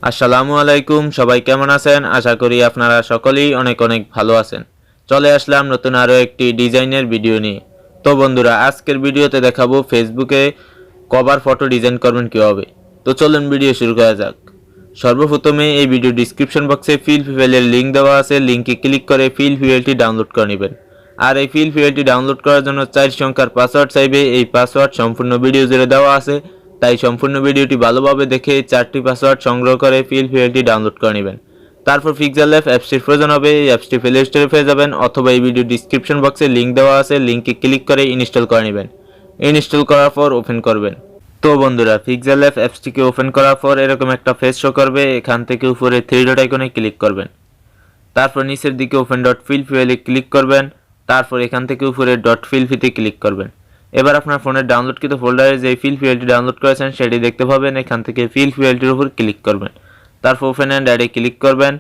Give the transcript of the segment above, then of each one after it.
আসসালামু আলাইকুম, সবাই কেমন আছেন? আশা করি আপনারা সকলেই অনেক অনেক ভালো আছেন। চলে আসলাম নতুন আরও একটি ডিজাইনের ভিডিও নিয়ে। তো বন্ধুরা, আজকের ভিডিওতে দেখাবো ফেসবুকে কভার ফটো ডিজাইন করবেন কীভাবে। তো চলুন ভিডিও শুরু করা যাক। সর্বপ্রথমে এই ভিডিও ডিসক্রিপশন বক্সে ফিল ফিউয়েলের লিঙ্ক দেওয়া আছে, লিঙ্কে ক্লিক করে ফিল ফিউয়েলটি ডাউনলোড করে নেবেন। আর এই ফিল ফিউয়েলটি ডাউনলোড করার জন্য 4 সংখ্যার পাসওয়ার্ড চাইবে। এই পাসওয়ার্ড সম্পূর্ণ ভিডিও জুড়ে দেওয়া আছে, তাই সম্পূর্ণ ভিডিওটি ভালোভাবে দেখে 4টি পাসওয়ার্ড সংগ্রহ করে ফিল ফিউয়েলটি ডাউনলোড করে নেবেন। তারপর পিক্সেলল্যাব অ্যাপসটির প্রয়োজন হবে। এই অ্যাপসটি প্লে স্টোরে পেয়ে যাবেন, অথবা এই ভিডিও ডিসক্রিপশন বক্সে লিঙ্ক দেওয়া আছে, লিঙ্কে ক্লিক করে ইনস্টল করে নেবেন। ইনস্টল করার পর ওপেন করবেন। তো বন্ধুরা, পিক্সেলল্যাব অ্যাপসটিকে ওপেন করার পর এরকম একটা ফেস শো করবে। এখান থেকে উপরে 3 ডট আইকনে ক্লিক করবেন। তারপর নিচের দিকে ওপেন ডট ফিল ফিউয়েলে ক্লিক করবেন। তারপর এখান থেকে উপরে ডট ফিল ফিতে ক্লিক করবেন। এবার আপনার ফোনের ডাউনলোডকৃত ফোল্ডারে যে ফিল ফিউয়েলটি ডাউনলোড করেছেন সেটি দেখতে পাবেন। এখান থেকে ফিল ফিউয়েলটির উপর ক্লিক করবেন। তারপর ওপেন অ্যান্ড অ্যাডে ক্লিক করবেন।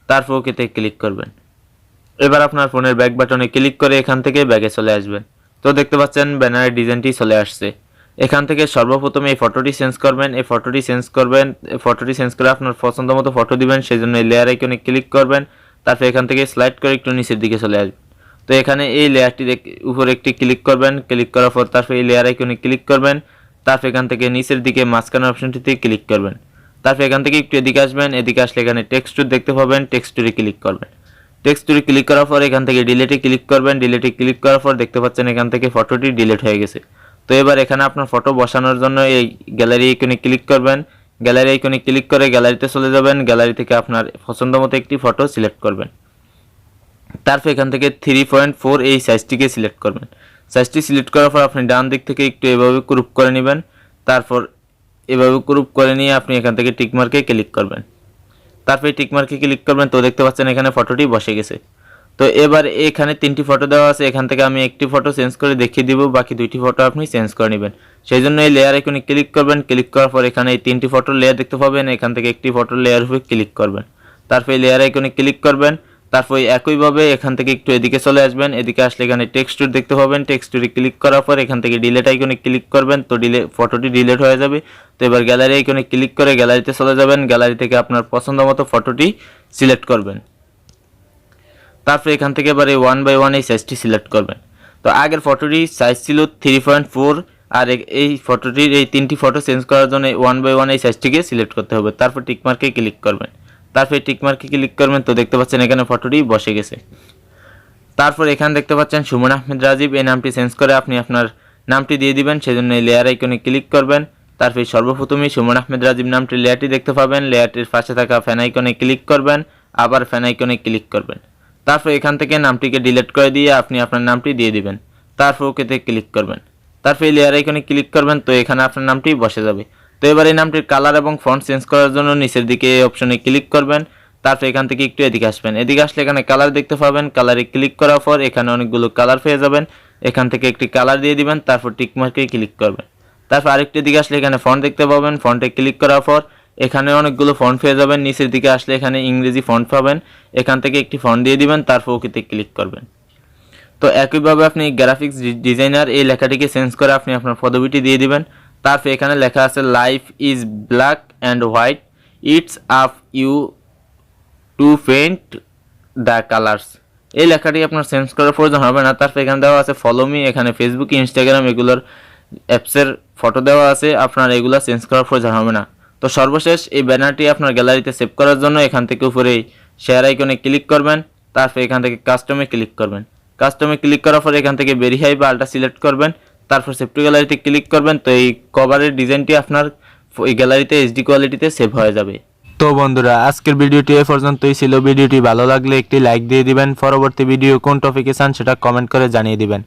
তারপর ওকেতে ক্লিক করবেন। এবার আপনার ফোনের ব্যাক বাটনে ক্লিক করে এখান থেকে ব্যাগে চলে আসবেন। তো দেখতে পাচ্ছেন ব্যানারের ডিজাইনটি চলে আসছে। এখান থেকে সর্বপ্রথমে এই ফটোটি চেঞ্জ করবেন। এই ফটোটি চেঞ্জ করে আপনার পছন্দ মতো ফটো দিবেন। সেই জন্য এই লেয়ার আইকনে ক্লিক করবেন। তারপর এখান থেকে স্লাইড করে একটু নিচের দিকে চলে আসবেন। তো এখানে এই লেয়ারটির উপরে একটি ক্লিক করবেন। ক্লিক করার পর তারপর এই লেয়ার আইকনে ক্লিক করবেন। তারপর এখান থেকে নিচের দিকে মাঝখানের অপশনটিতে ক্লিক করবেন। তারপর এখান থেকে একটু এদিকে আসবেন। এদিকে আসলে এখানে টেক্সচার দেখতে পাবেন, টেক্সচারে ক্লিক করবেন। টেক্সচারে ক্লিক করার পর এখান থেকে ডিলিটে ক্লিক করবেন। ডিলিটে ক্লিক করার পর দেখতে পাচ্ছেন এখান থেকে ফটোটি ডিলিট হয়ে গেছে। তো এবার এখানে আপনার ফটো বসানোর জন্য এই গ্যালারি আইকনে ক্লিক করবেন। গ্যালারি আইকনে ক্লিক করে গ্যালারিতে চলে যাবেন। গ্যালারি থেকে আপনার পছন্দ মতো একটি ফটো সিলেক্ট করবেন। তারপর এখান থেকে 3.4 এই সাইজটিকে সিলেক্ট করবেন। সাইজটি সিলেক্ট করার পর আপনি ডান দিক থেকে একটু এভাবে ক্রপ করে নেবেন। তারপর এভাবে ক্রপ করে নিয়ে আপনি এখান থেকে টিকমার্কে ক্লিক করবেন। তারপর টিকমার্কে ক্লিক করবেন। তো দেখতে পাচ্ছেন এখানে ফটোটি বসে গেছে। তো এবার এখানে 3টি ফটো দেওয়া আছে। এখান থেকে আমি একটি ফটো চেঞ্জ করে দেখিয়ে দিব, বাকি 2টি ফটো আপনি চেঞ্জ করে নেবেন। সেই জন্য এই লেয়ার আইকনে ক্লিক করবেন। ক্লিক করার পর এখানে এই 3টি ফটোর লেয়ার দেখতে পাবেন। এখান থেকে একটি ফটোর লেয়ার উপরে ক্লিক করবেন। তারপর এই লেয়ার আইকনে ক্লিক করবেন। তারপর একইভাবে এখান থেকে একটু এদিকে চলে আসবেন। এদিকে আসলে এখানে টেক্সচার দেখতে পাবেন। টেক্সচারে ক্লিক করার পর এখান থেকে ডিলিট আইকনে ক্লিক করবেন। তো ফটোটি ডিলিট হয়ে যাবে। তো এবার গ্যালারি আইকনে ক্লিক করে গ্যালারিতে চলে যাবেন। গ্যালারি থেকে আপনার পছন্দ মতো ফটোটি সিলেক্ট করবেন। তারপর এখান থেকে এবারে 1/1 এই সাইজটি সিলেক্ট করবেন। তো আগের ফটোটির সাইজ ছিল 3.4, আর এই ফটোটির এই 3টি ফটো চেঞ্জ করার জন্য 1/1 এই সাইজটিকে সিলেক্ট করতে হবে। তারপর টিকমার্কে ক্লিক করবেন। তারপর টিকমার্কে ক্লিক করবেন। তো দেখতে পাচ্ছেন এখানে ফটোটি বসে গেছে। তারপর এখানে দেখতে পাচ্ছেন সুমন আহমেদ রাজীব, এই নামটি চেঞ্জ করে আপনি আপনার নামটি দিয়ে দিবেন। সেজন্য এই লেয়ার আইকনে ক্লিক করবেন। তারপর সর্বপ্রথমেই সুমন আহমেদ রাজীব নামটি লেয়ারটি দেখতে পাবেন। লেয়ারটির পাশে থাকা ফ্যান আইকনে ক্লিক করবেন। আবার ফ্যান আইকনে ক্লিক করবেন। তারপর এখান থেকে নামটিকে ডিলিট করে দিয়ে আপনি আপনার নামটি দিয়ে দিবেন। তারপর ওকেতে ক্লিক করবেন। তারপর এই লেয়ার আইকনে ক্লিক করবেন। তো এখানে আপনার নামটি বসে যাবে। তো এবার এই নামটির কালার এবং ফন্ট চেঞ্জ করার জন্য নিচের দিকে এই অপশনে ক্লিক করবেন। তারপর এখান থেকে একটু এদিকে আসবেন। এদিকে আসলে এখানে কালার দেখতে পাবেন। কালারে ক্লিক করার পর এখানে অনেকগুলো কালার পেয়ে যাবেন। এখান থেকে একটি কালার দিয়ে দিবেন। তারপর টিকমার্কে ক্লিক করবেন। তারপর আরেকটি দিকে আসলে এখানে ফন্ট দেখতে পাবেন। ফন্টে ক্লিক করার পর এখানে অনেকগুলো ফন্ট পেয়ে যাবেন। নিচের দিকে আসলে এখানে ইংরেজি ফন্ট পাবেন। এখান থেকে একটি ফন্ট দিয়ে দিবেন। তারপর ওকেতে ক্লিক করবেন। তো একইভাবে আপনি গ্রাফিক্স ডিজাইনার এই লেখাটিকে চেঞ্জ করে আপনি আপনার পদবিটি দিয়ে দিবেন। তারপর এখানে লেখা আছে life is black and white, it's up you to paint the colours. এই লেখাটি আপনার চেঞ্জ করার প্রয়োজন হবে না। তারপর এখানে দেওয়া আছে ফলো মি। এখানে ফেসবুক, ইনস্টাগ্রাম এগুলোর অ্যাপসের ফটো দেওয়া আছে। আপনার এগুলো চেঞ্জ করার প্রয়োজন হবে না। তো সর্বশেষ এই ব্যানারটি আপনার গ্যালারিতে সেভ করার জন্য এখান থেকে উপরে শেয়ার আইকনে ক্লিক করবেন। তারপর এখান থেকে কাস্টমে ক্লিক করবেন। কাস্টমে ক্লিক করার পর এখান থেকে ভেরিফাই বা আলটা সিলেক্ট করবেন। তারপর সেভ টু গ্যালারিতে ক্লিক করবেন। তো এই কভারের ডিজাইনটি আপনার এই গ্যালারিতে এইচডি কোয়ালিটিতে সেভ হয়ে যাবে। তো বন্ধুরা, আজকের ভিডিওটি এ পর্যন্তই ছিল। ভিডিওটি ভালো লাগলে একটি লাইক দিয়ে দিবেন। পরবর্তী ভিডিও কোন টপিকে চান সেটা কমেন্ট করে জানিয়ে দিবেন।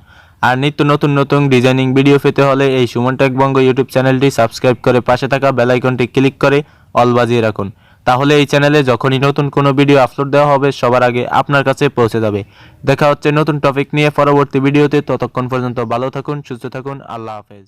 আর নিত্য নতুন নতুন ডিজাইনিং ভিডিও পেতে হলে এই সুমন টেক বঙ্গ ইউটিউব চ্যানেলটি সাবস্ক্রাইব করে পাশে থাকা বেল আইকনটি ক্লিক করে অল বাজিয়ে রাখুন। তাহলে এই চ্যানেলে যখনই নতুন কোনো ভিডিও আপলোড দেওয়া হবে সবার আগে আপনার কাছে পৌঁছে যাবে। দেখা হচ্ছে নতুন টপিক নিয়ে পরবর্তী ভিডিওতে। ততক্ষণ পর্যন্ত ভালো থাকুন, সুস্থ থাকুন। আল্লাহ হাফেজ।